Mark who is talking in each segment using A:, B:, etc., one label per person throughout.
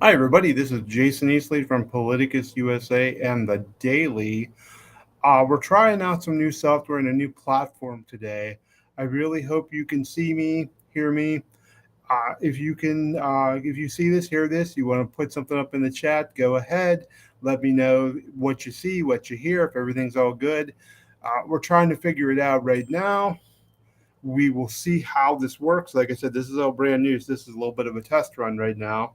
A: Hi, everybody. This is Jason Easley from Politicus USA and the Daily. We're trying out some new software and a new platform today. I really hope you can see me, hear me. If you see this, hear this, you want to put something up in the chat, go ahead. Let me know what you see, what you hear, if everything's all good. We're trying to figure it out right now. We will see how this works. Like I said, this is all brand new. So this is a little bit of a test run right now.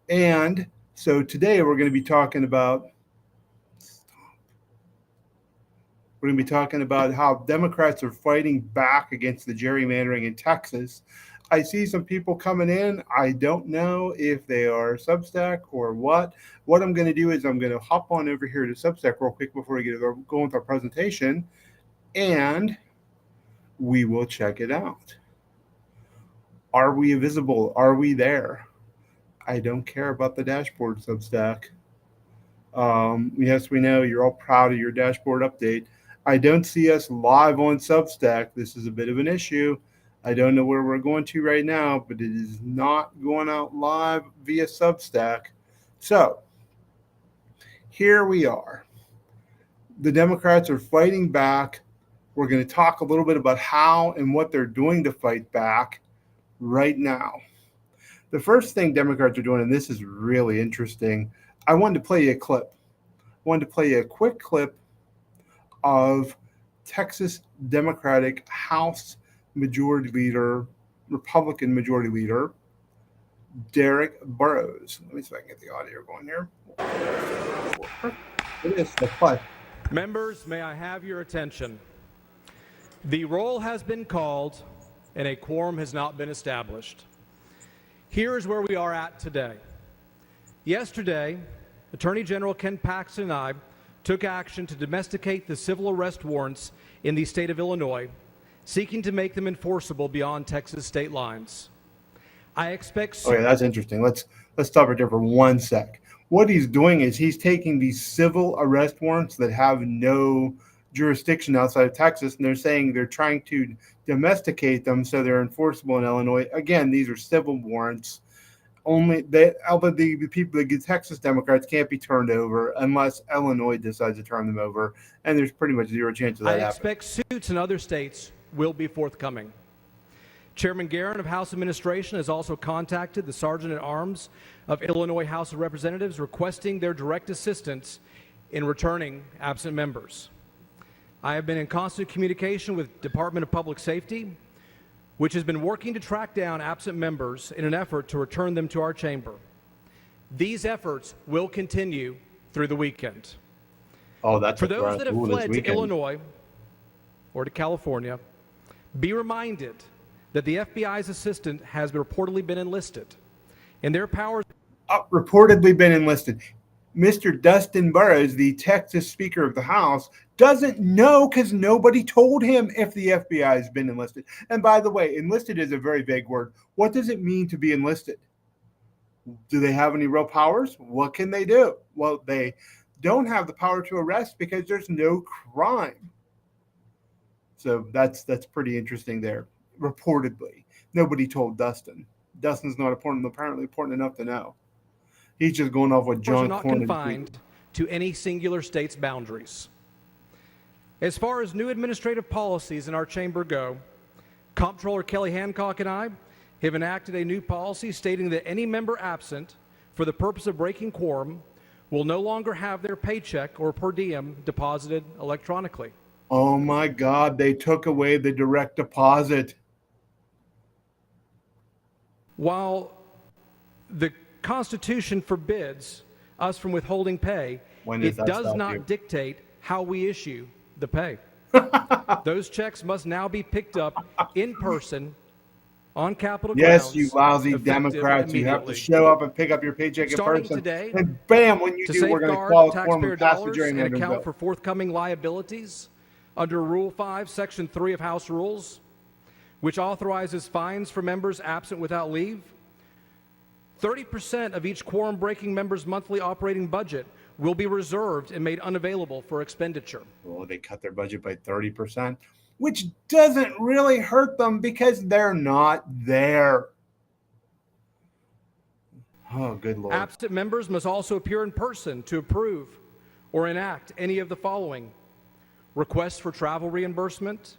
A: And so today we're going to be talking about how Democrats are fighting back against the gerrymandering in Texas. I see some people coming in. I don't know if they are Substack or what. What I'm going to do is I'm going to hop on over here to Substack real quick before we get going with our presentation, and we will check it out. Are we visible? Are we there? I don't care about the dashboard, Substack. Yes, we know you're all proud of your dashboard update. I don't see us live on Substack. This is a bit of an issue. I don't know where we're going to right now, but it is not going out live via Substack. So here we are. The Democrats are fighting back. We're going to talk a little bit about how and what they're doing to fight back right now. The first thing Democrats are doing, and this is really interesting, I wanted to play you a clip. I wanted to play you a quick clip of Texas Democratic House Majority Leader, Republican Majority Leader, Derek Burrows. Let me see if I can get the audio going here. It is. Let's play.
B: Members, may I have your attention? The roll has been called and a quorum has not been established. Here is where we are at today. Yesterday, Attorney General Ken Paxton and I took action to domesticate the civil arrest warrants in the state of Illinois, seeking to make them enforceable beyond Texas state lines. I expect...
A: Okay, that's interesting. Let's stop right there for 1 sec. What he's doing is he's taking these civil arrest warrants that have no jurisdiction outside of Texas, and they're saying they're trying to domesticate them so they're enforceable in Illinois. Again, these are civil warrants. Only the people, the Texas Democrats can't be turned over unless Illinois decides to turn them over, and there's pretty much zero chance of that happening.
B: I expect suits in other states will be forthcoming. Chairman Guerin of House Administration has also contacted the Sergeant-at-Arms of Illinois House of Representatives requesting their direct assistance in returning absent members. I have been in constant communication with Department of Public Safety, which has been working to track down absent members in an effort to return them to our chamber. These efforts will continue through the weekend.
A: Oh, that's
B: for those that have fled to Illinois or to California, be reminded that the FBI's assistant has reportedly been enlisted, and their powers...
A: reportedly been enlisted. Mr. Dustin Burrows, the Texas Speaker of the House, doesn't know because nobody told him if the FBI has been enlisted. And by the way, enlisted is a very vague word. What does it mean to be enlisted? Do they have any real powers? What can they do? Well, they don't have the power to arrest because there's no crime. So that's pretty interesting there. Reportedly, nobody told Dustin. Dustin's not apparently important enough to know. He's just going off what John Cornyn.
B: Not confined to any singular state's boundaries. As far as new administrative policies in our chamber go, Comptroller Kelly Hancock and I have enacted a new policy stating that any member absent for the purpose of breaking quorum will no longer have their paycheck or per diem deposited electronically.
A: Oh my God, they took away the direct deposit.
B: While the Constitution forbids us from withholding pay, it does not dictate how we issue the pay. Those checks must now be picked up in person on Capitol grounds.
A: Yes, you lousy Democrats. You have to show up and pick up your paycheck in person.
B: Today,
A: and bam, when you do, we're going to qualify
B: taxpayer dollars and account for forthcoming liabilities under Rule 5, Section 3 of House Rules, which authorizes fines for members absent without leave. 30% of each quorum-breaking member's monthly operating budget will be reserved and made unavailable for expenditure.
A: Well, they cut their budget by 30%, which doesn't really hurt them because they're not there. Oh, good Lord.
B: Absent members must also appear in person to approve or enact any of the following: requests for travel reimbursement,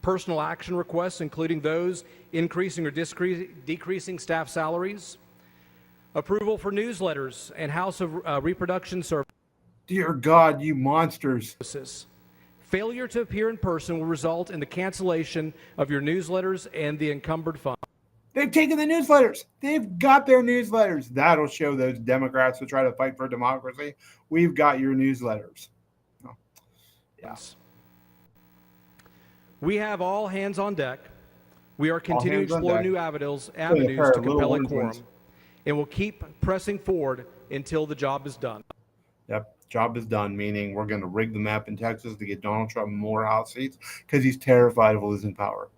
B: personal action requests, including those increasing or decreasing staff salaries, approval for newsletters and House of Reproduction
A: Dear God, you monsters.
B: Services. Failure to appear in person will result in the cancellation of your newsletters and the encumbered fund.
A: They've taken the newsletters. They've got their newsletters. That'll show those Democrats who try to fight for democracy. We've got your newsletters. Oh, yeah.
B: We have all hands on deck. We are continuing to explore new avenues to compel a quorum, and we'll keep pressing forward until the job is done.
A: Yep, job is done, meaning we're going to rig the map in Texas to get Donald Trump more House seats because he's terrified of losing power.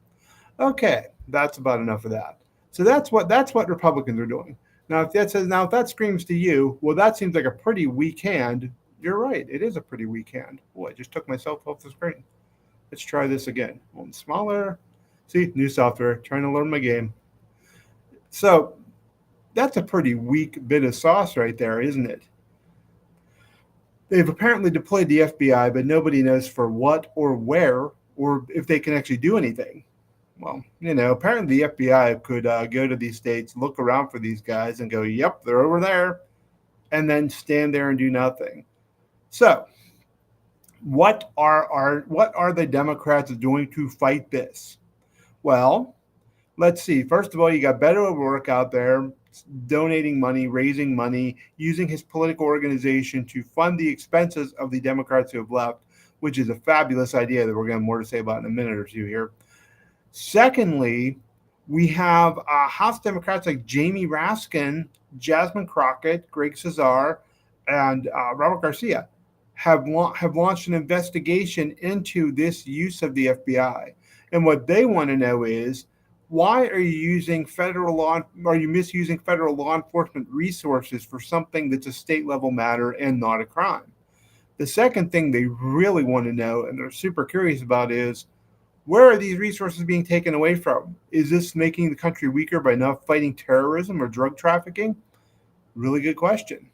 A: Okay, that's about enough of that. So that's what Republicans are doing. Now, if that screams to you, well, that seems like a pretty weak hand. You're right, it is a pretty weak hand. Boy, I just took myself off the screen. Let's try this again. One smaller. See, new software, trying to learn my game. So that's a pretty weak bit of sauce right there, isn't it? They've apparently deployed the FBI, but nobody knows for what or where or if they can actually do anything. Well, apparently the FBI could go to these states, look around for these guys and go, yep, they're over there, and then stand there and do nothing. So what are the Democrats doing to fight this? Well, let's see. First of all, you got Beto O'Rourke out there donating money, raising money, using his political organization to fund the expenses of the Democrats who have left, which is a fabulous idea that we're going to have more to say about in a minute or two here. Secondly, we have House Democrats like Jamie Raskin, Jasmine Crockett, Greg Cesar, and Robert Garcia have launched an investigation into this use of the FBI. And what they want to know is, why are you misusing federal law enforcement resources for something that's a state level matter and not a crime? The second thing they really want to know, and they're super curious about, is where are these resources being taken away from? Is this making the country weaker by not fighting terrorism or drug trafficking? Really good question.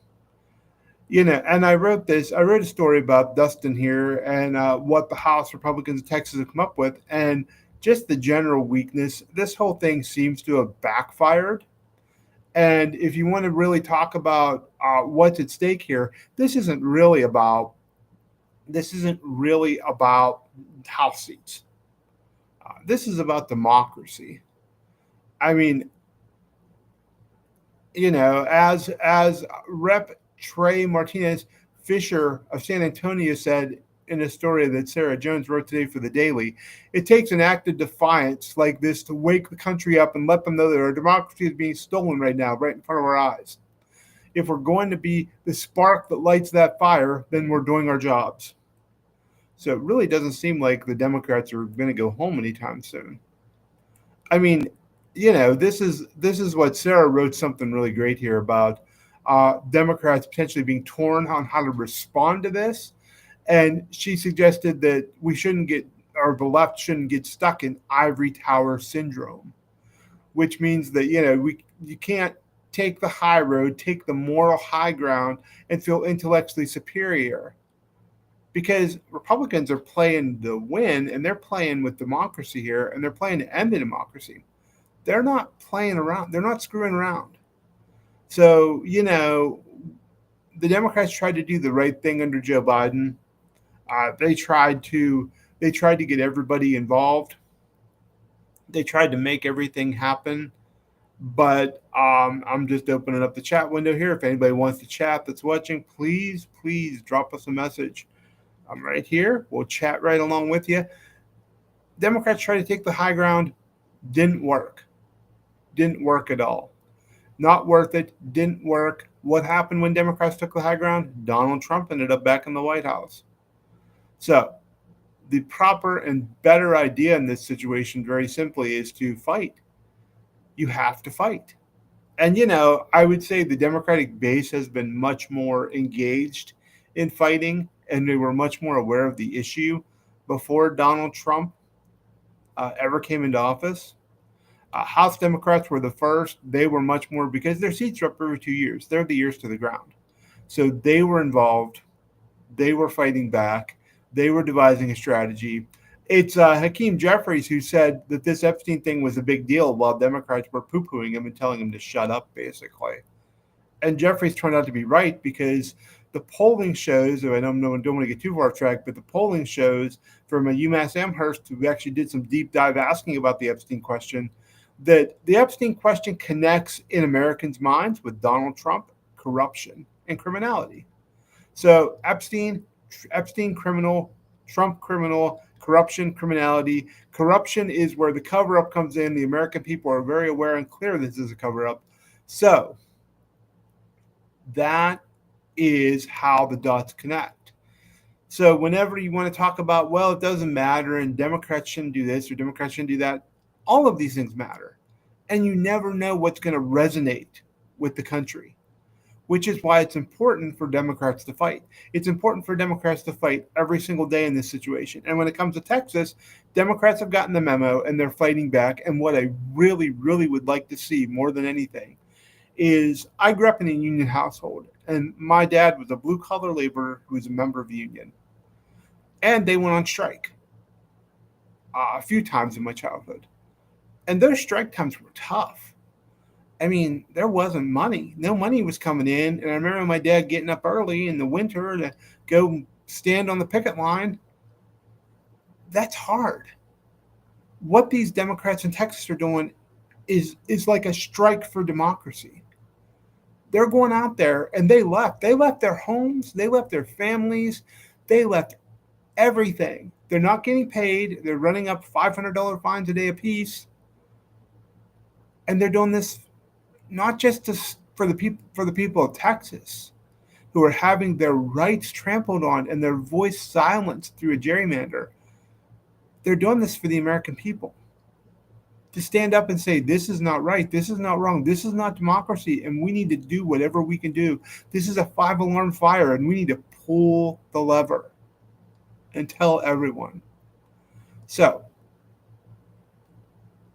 A: And I wrote a story about Dustin here and what the House Republicans of Texas have come up with, and just the general weakness. This whole thing seems to have backfired. And if you want to really talk about what's at stake here, this isn't really about House seats. This is about democracy. I mean, as Rep. Trey Martinez Fisher of San Antonio said in a story that Sarah Jones wrote today for the Daily, it takes an act of defiance like this to wake the country up and let them know that our democracy is being stolen right now, right in front of our eyes. If we're going to be the spark that lights that fire, then we're doing our jobs. So it really doesn't seem like the Democrats are going to go home anytime soon. I mean, this is what Sarah wrote something really great here about Democrats potentially being torn on how to respond to this. And she suggested that the left shouldn't get stuck in ivory tower syndrome, which means that, you can't take the high road, take the moral high ground and feel intellectually superior. Because Republicans are playing to win, and they're playing with democracy here, and they're playing to end the democracy. They're not playing around. They're not screwing around. So, the Democrats tried to do the right thing under Joe Biden. They tried to get everybody involved. They tried to make everything happen. But I'm just opening up the chat window here. If anybody wants to chat that's watching, please drop us a message. I'm right here. We'll chat right along with you. Democrats tried to take the high ground. Didn't work. Didn't work at all. Not worth it. Didn't work. What happened when Democrats took the high ground? Donald Trump ended up back in the White House. So the proper and better idea in this situation, very simply, is to fight. You have to fight. And, I would say the Democratic base has been much more engaged in fighting, and they were much more aware of the issue before Donald Trump ever came into office. House Democrats were the first. They were much more because their seats are up every 2 years. They're the ears to the ground. So they were involved. They were fighting back. They were devising a strategy. It's Hakeem Jeffries who said that this Epstein thing was a big deal while Democrats were poo pooing him and telling him to shut up, basically. And Jeffries turned out to be right because the polling shows, and I don't want to get too far off track, but the polling shows from a UMass Amherst who actually did some deep dive asking about the Epstein question that the Epstein question connects in Americans' minds with Donald Trump, corruption, and criminality. So Epstein criminal, Trump criminal, corruption, criminality. Corruption is where the cover up comes in. The American people are very aware and clear this is a cover up. So that is how the dots connect. So whenever you want to talk about, well, it doesn't matter and Democrats shouldn't do this or Democrats shouldn't do that, all of these things matter. And you never know what's going to resonate with the country, which is why it's important for Democrats to fight. It's important for Democrats to fight every single day in this situation. And when it comes to Texas, Democrats have gotten the memo and they're fighting back. And what I really, really would like to see more than anything is I grew up in a union household, and my dad was a blue-collar laborer who was a member of the union. And they went on strike a few times in my childhood. And those strike times were tough. I mean, there wasn't money. No money was coming in. And I remember my dad getting up early in the winter to go stand on the picket line. That's hard. What these Democrats in Texas are doing is like a strike for democracy. They're going out there and they left. They left their homes. They left their families. They left everything. They're not getting paid. They're running up $500 fines a day apiece. And they're doing this not just for the people of Texas who are having their rights trampled on and their voice silenced through a gerrymander. They're doing this for the American people. To stand up and say, this is not right, this is not wrong, this is not democracy, and we need to do whatever we can do. This is a 5-alarm fire, and we need to pull the lever and tell everyone. So,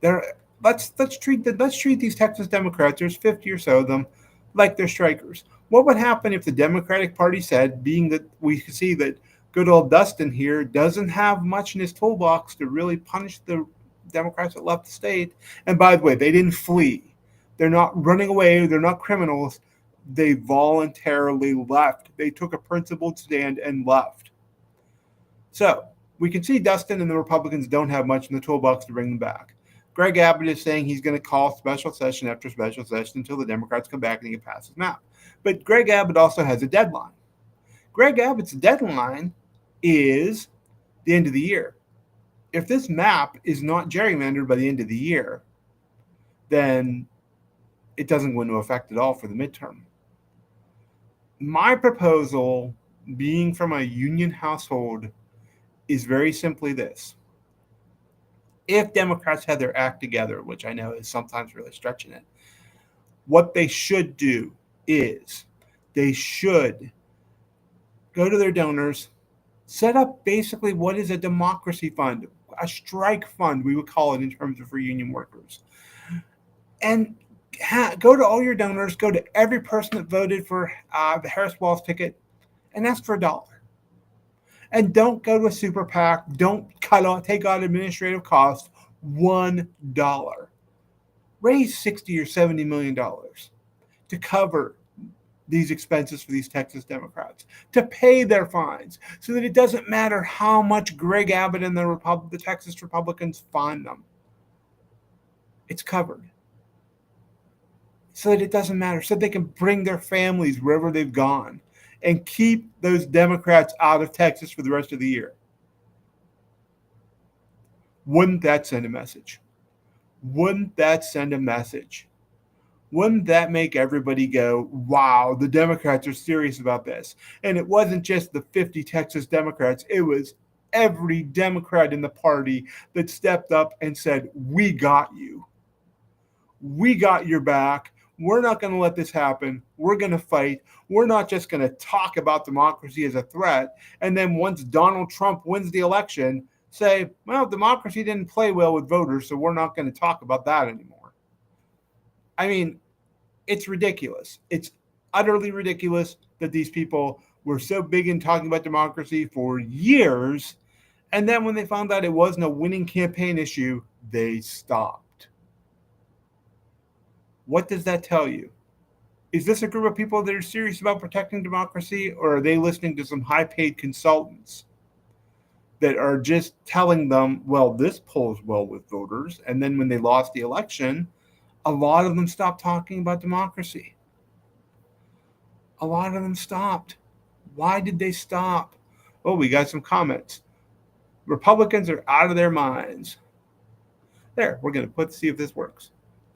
A: let's treat these Texas Democrats, there's 50 or so of them, like they're strikers. What would happen if the Democratic Party said, being that we see that good old Dustin here doesn't have much in his toolbox to really punish the Democrats that left the state. And by the way, they didn't flee. They're not running away. They're not criminals. They voluntarily left. They took a principled stand and left. So we can see Dustin and the Republicans don't have much in the toolbox to bring them back. Greg Abbott is saying he's going to call special session after special session until the Democrats come back and he can pass his map. But Greg Abbott also has a deadline. Greg Abbott's deadline is the end of the year. If this map is not gerrymandered by the end of the year, then it doesn't go into effect at all for the midterm. My proposal, being from a union household, is very simply this. If Democrats had their act together, which I know is sometimes really stretching it, what they should do is they should go to their donors, set up basically what is a democracy fund, a strike fund, we would call it in terms of for union workers. And go to all your donors, go to every person that voted for the Harris Walz ticket and ask for $1. And don't go to a super PAC. Don't take out administrative costs. $1. Raise $60 or $70 million to cover these expenses for these Texas Democrats, to pay their fines, so that it doesn't matter how much Greg Abbott and the Texas Republicans fine them. It's covered. So that it doesn't matter, so they can bring their families wherever they've gone and keep those Democrats out of Texas for the rest of the year. Wouldn't that send a message? Wouldn't that send a message? Wouldn't that make everybody go, wow, the Democrats are serious about this? And it wasn't just the 50 Texas Democrats. It was every Democrat in the party that stepped up and said, we got you. We got your back. We're not going to let this happen. We're going to fight. We're not just going to talk about democracy as a threat. And then once Donald Trump wins the election, say, well, democracy didn't play well with voters, so we're not going to talk about that anymore. I mean, it's ridiculous. It's utterly ridiculous that these people were so big in talking about democracy for years, and then when they found out it wasn't a winning campaign issue, they stopped. What does that tell you? Is this a group of people that are serious about protecting democracy, or are they listening to some high paid consultants that are just telling them, well, this polls well with voters? And then when they lost the election, a lot of them stopped talking about democracy. A lot of them stopped. Why did they stop? Oh, we got some comments. Republicans are out of their minds. There, we're going to see if this works.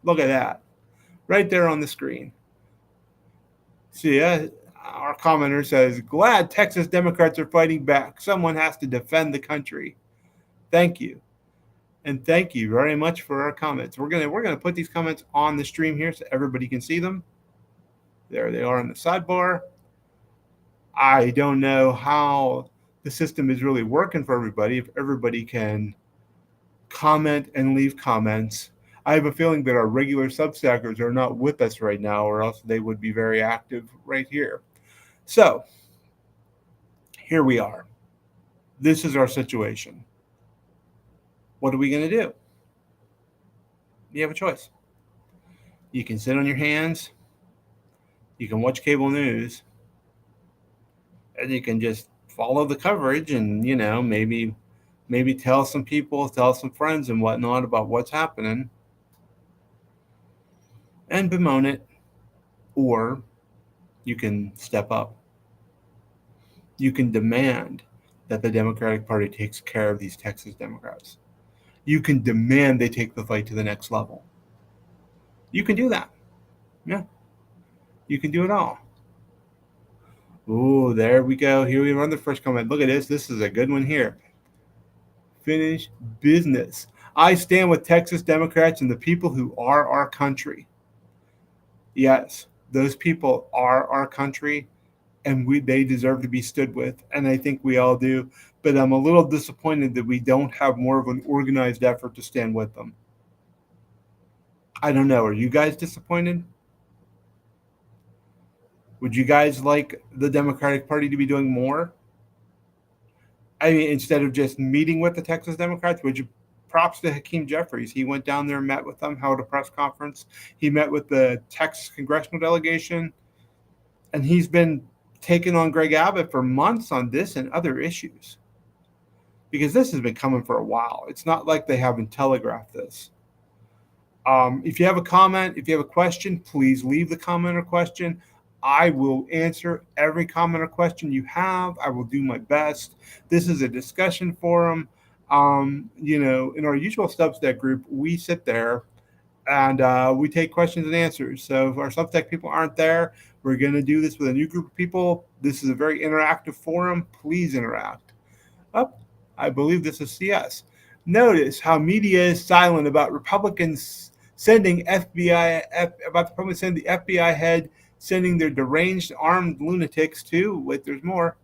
A: Look at that. Right there on the screen. See, our commenter says, glad Texas Democrats are fighting back. Someone has to defend the country. Thank you. And thank you very much for our comments. We're gonna put these comments on the stream here so everybody can see them. There they are on the sidebar. I don't know how the system is really working for everybody. If everybody can comment and leave comments. I have a feeling that our regular Substackers are not with us right now, or else they would be very active right here. So here we are. This is our situation. What are we going to do? You have a choice. You can sit on your hands. You can watch cable news. And you can just follow the coverage and, maybe tell some people, tell some friends and whatnot about what's happening and bemoan it. Or you can step up. You can demand that the Democratic Party takes care of these Texas Democrats. You can demand they take the fight to the next level. You can do that. Yeah. You can do it all. Oh, there we go. Here we run the first comment. Look at this. This is a good one here. Finish business. I stand with Texas Democrats and the people who are our country. Yes, those people are our country, and they deserve to be stood with, and I think we all do. But I'm a little disappointed that we don't have more of an organized effort to stand with them. I don't know. Are you guys disappointed? Would you guys like the Democratic Party to be doing more? I mean, instead of just meeting with the Texas Democrats, would you props to Hakeem Jeffries. He went down there, met with them, held a press conference. He met with the Texas congressional delegation, and he's been taking on Greg Abbott for months on this and other issues, because this has been coming for a while. It's not like they haven't telegraphed this. If you have a comment, if you have a question, please leave the comment or question. I will answer every comment or question you have. I will do my best. This is a discussion forum. In our usual Substack group, we sit there and we take questions and answers. So if our Substack people aren't there, we're going to do this with a new group of people. This is a very interactive forum. Please interact. I believe this is CS. Notice how media is silent about Republicans sending FBI head sending their deranged armed lunatics to. Wait, there's more.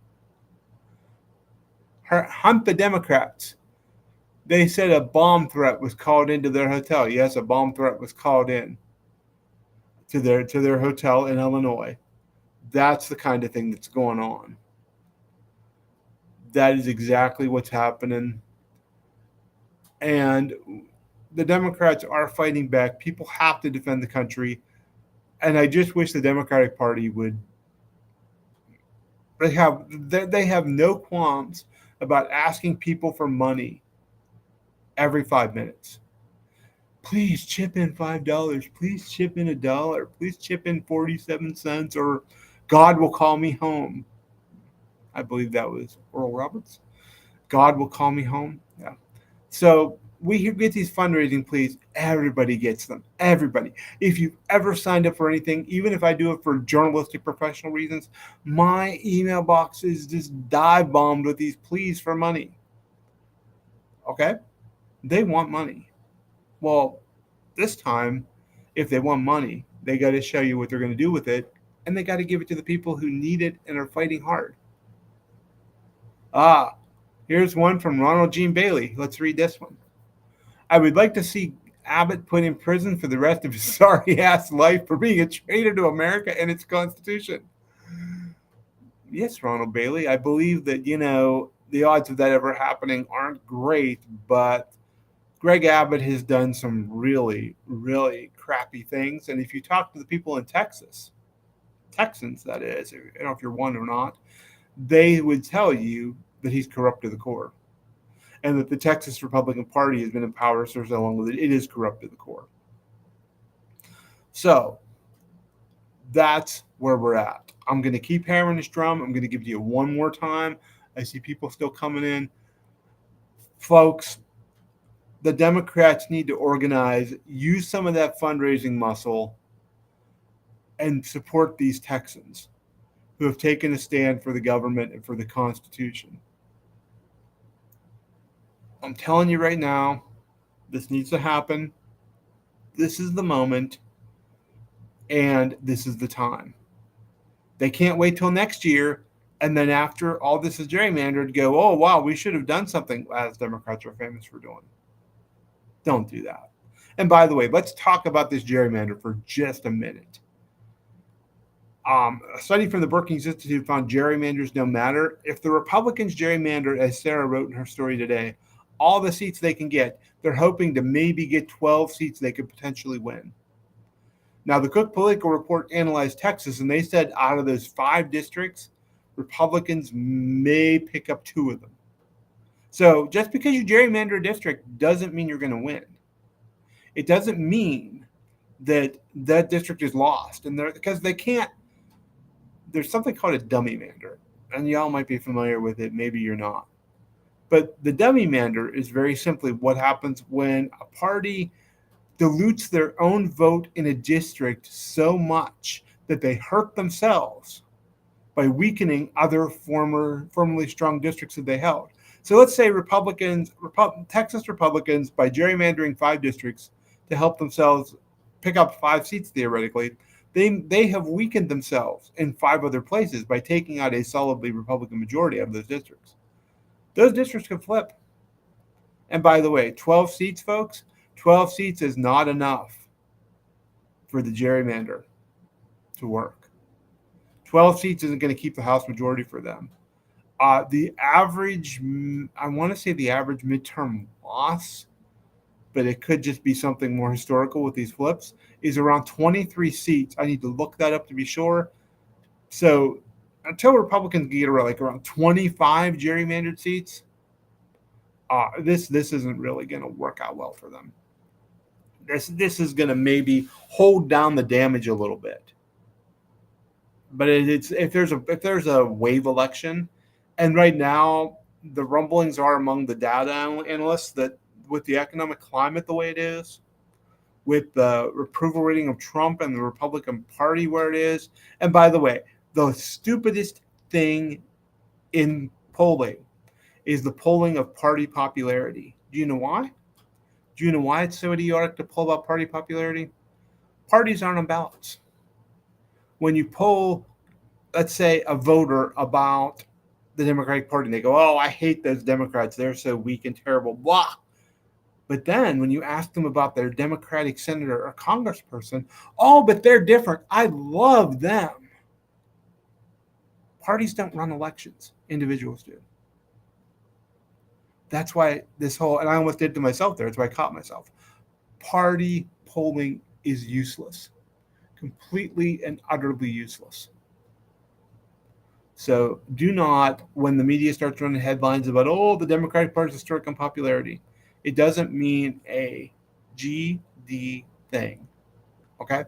A: Hunt the Democrats. They said a bomb threat was called into their hotel. Yes, a bomb threat was called in to their hotel in Illinois. That's the kind of thing that's going on. That is exactly what's happening. And the Democrats are fighting back. People have to defend the country. And I just wish the Democratic Party would. They have no qualms about asking people for money every 5 minutes. Please chip in $5. Please chip in $1. Please chip in 47 cents, or God will call me home. I believe that was Oral Roberts. God will call me home. Yeah. So we get these fundraising pleas. Everybody gets them. Everybody. If you've ever signed up for anything, even if I do it for journalistic professional reasons, my email box is just dive bombed with these pleas for money. Okay? They want money. Well, this time, if they want money, they got to show you what they're going to do with it, and they got to give it to the people who need it and are fighting hard. Here's one from Ronald Jean Bailey. Let's read this one. I would like to see Abbott put in prison for the rest of his sorry ass life for being a traitor to America and its Constitution. Yes, Ronald Bailey. I believe that, the odds of that ever happening aren't great, but Greg Abbott has done some really, really crappy things. And if you talk to the people in Texas, Texans, that is, I don't know if you're one or not, they would tell you that he's corrupt to the core and that the Texas Republican Party has been in power for so long that it is corrupt to the core. So that's where we're at. I'm going to keep hammering this drum. I'm going to give you one more time. I see people still coming in. Folks, the Democrats need to organize, use some of that fundraising muscle, and support these Texans who have taken a stand for the government and for the Constitution. I'm telling you right now, this needs to happen. This is the moment, and this is the time. They can't wait till next year, and then after all this is gerrymandered, go, oh, wow, we should have done something, as Democrats are famous for doing. Don't do that. And by the way, let's talk about this gerrymander for just a minute. A study from the Brookings Institute found gerrymanders don't matter. If the Republicans gerrymander, as Sarah wrote in her story today, all the seats they can get, they're hoping to maybe get 12 seats they could potentially win. Now, the Cook Political Report analyzed Texas, and they said out of those 5 districts, Republicans may pick up 2 of them. So just because you gerrymander a district doesn't mean you're going to win. It doesn't mean that that district is lost, and because they can't. There's something called a dummy mander, and y'all might be familiar with it. Maybe you're not. But the dummy mander is very simply what happens when a party dilutes their own vote in a district so much that they hurt themselves by weakening other formerly strong districts that they held. So let's say Texas Republicans, by gerrymandering 5 districts to help themselves pick up 5 seats theoretically, they have weakened themselves in 5 other places by taking out a solidly Republican majority of those districts. Those districts could flip. And by the way, 12 seats, folks, 12 seats is not enough for the gerrymander to work. 12 seats isn't going to keep the House majority for them. The average, I want to say the average midterm loss, but it could just be something more historical with these flips, is around 23 seats. I need to look that up to be sure. So until Republicans get around 25 gerrymandered seats, this isn't really going to work out well for them. This is going to maybe hold down the damage a little bit. But it's if there's a wave election, and right now the rumblings are among the data analysts that with the economic climate the way it is, with the approval rating of Trump and the Republican Party where it is, and by the way, the stupidest thing in polling is the polling of party popularity. Do you know why? Do you know why it's so idiotic to poll about party popularity? Parties aren't on ballots. When you poll, let's say, a voter about the Democratic Party, and they go, oh, I hate those Democrats. They're so weak and terrible, blah. But then when you ask them about their Democratic senator or congressperson, oh, but they're different. I love them. Parties don't run elections. Individuals do. That's why this whole, and I almost did it to myself there. That's why I caught myself. Party polling is useless. Completely and utterly useless. So do not, when the media starts running headlines about, oh, the Democratic Party's historic unpopularity, it doesn't mean a GD thing. Okay?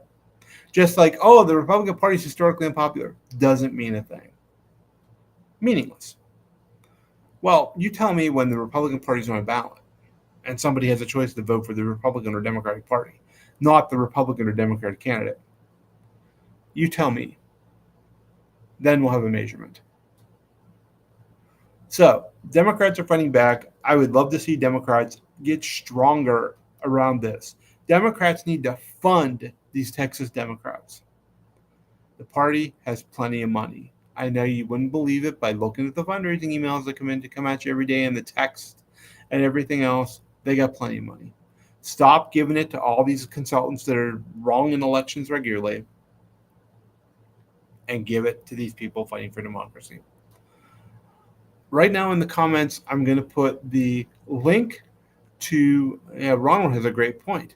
A: Just like, oh, the Republican Party is historically unpopular, doesn't mean a thing. Meaningless. Well, you tell me when the Republican Party is on a ballot and somebody has a choice to vote for the Republican or Democratic Party, not the Republican or Democratic candidate. You tell me. Then we'll have a measurement. So, Democrats are fighting back. I would love to see Democrats get stronger around this. Democrats need to fund these Texas Democrats. The party has plenty of money. I know you wouldn't believe it by looking at the fundraising emails that come at you every day and the text and everything else. They got plenty of money. Stop giving it to all these consultants that are wrong in elections regularly and give it to these people fighting for democracy. Right now in the comments, I'm going to put the link to, Ronald has a great point.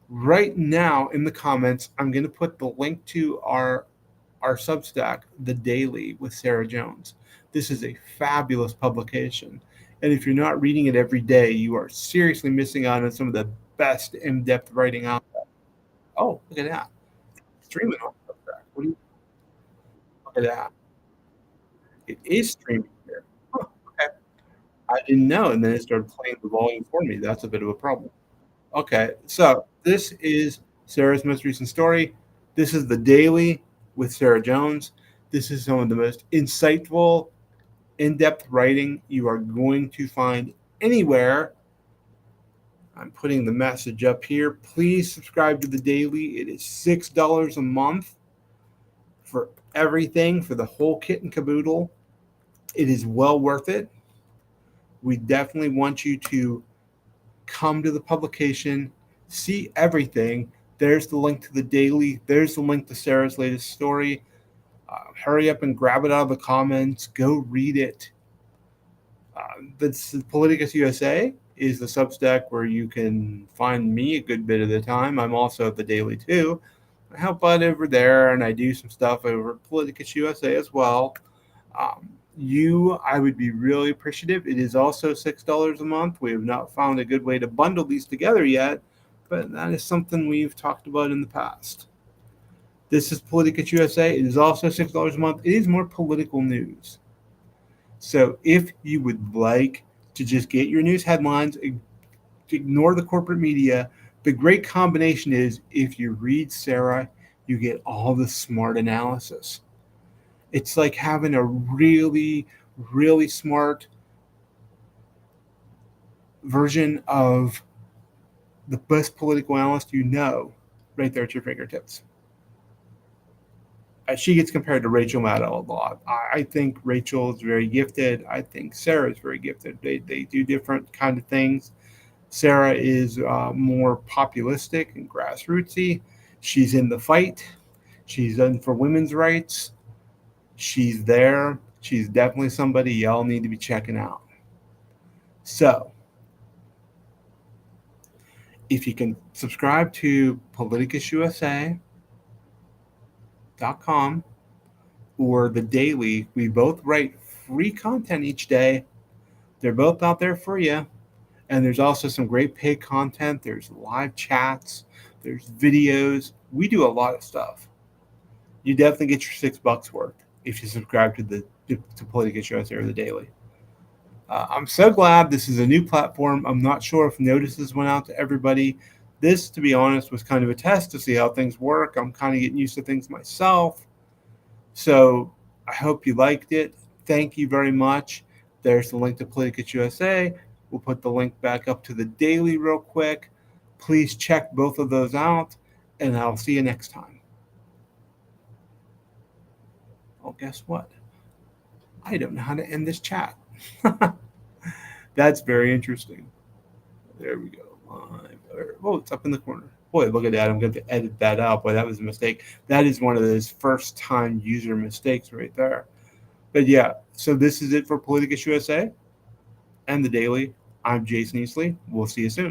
A: Right now in the comments, I'm going to put the link to our Substack, The Daily with Sarah Jones. This is a fabulous publication. And if you're not reading it every day, you are seriously missing out on some of the best in-depth writing out there. Oh, look at that. Streaming on Substack. What do you look at that? It is streaming here. Huh, okay. I didn't know. And then it started playing the volume for me. That's a bit of a problem. Okay. So this is Sarah's most recent story. This is The Daily with Sarah Jones. This is some of the most insightful, in-depth writing you are going to find anywhere. I'm putting the message up here. Please subscribe to The Daily. It is $6 a month for everything, for the whole kit and caboodle. It is well worth it. We definitely want you to come to the publication, see everything. There's the link to The Daily. There's the link to Sarah's latest story. Hurry up and grab it out of the comments. Go read it. That's Politicus USA is the Substack where you can find me a good bit of the time. I'm also at The Daily too. I help out over there, and I do some stuff over at Politicus USA as well. I would be really appreciative. It is also $6 a month. We have not found a good way to bundle these together yet, but that is something we've talked about in the past. This is Politicus USA. It is also $6 a month. It is more political news. So if you would like to just get your news headlines, ignore the corporate media, the great combination is if you read Sarah, you get all the smart analysis. It's like having a really, really smart version of the best political analyst you know right there at your fingertips. She gets compared to Rachel Maddow a lot. I think Rachel is very gifted. I think Sarah is very gifted. They do different kind of things. Sarah is more populistic and grassrootsy. She's in the fight. She's in for women's rights. She's there. She's definitely somebody y'all need to be checking out. So, if you can subscribe to politicususa.com or The Daily, we both write free content each day. They're both out there for you. And there's also some great paid content. There's live chats. There's videos. We do a lot of stuff. You definitely get your $6 worth if you subscribe to Politicus USA or The Daily. I'm so glad this is a new platform. I'm not sure if notices went out to everybody. This, to be honest, was kind of a test to see how things work. I'm kind of getting used to things myself. So I hope you liked it. Thank you very much. There's the link to Politicus USA. We'll put the link back up to The Daily real quick. Please check both of those out, and I'll see you next time. Oh, guess what? I don't know how to end this chat. That's very interesting. There we go. Oh, it's up in the corner. Boy, look at that. I'm going to edit that out. Boy, that was a mistake. That is one of those first-time user mistakes right there. But yeah, so this is it for Politicus USA and The Daily. I'm Jason Easley. We'll see you soon.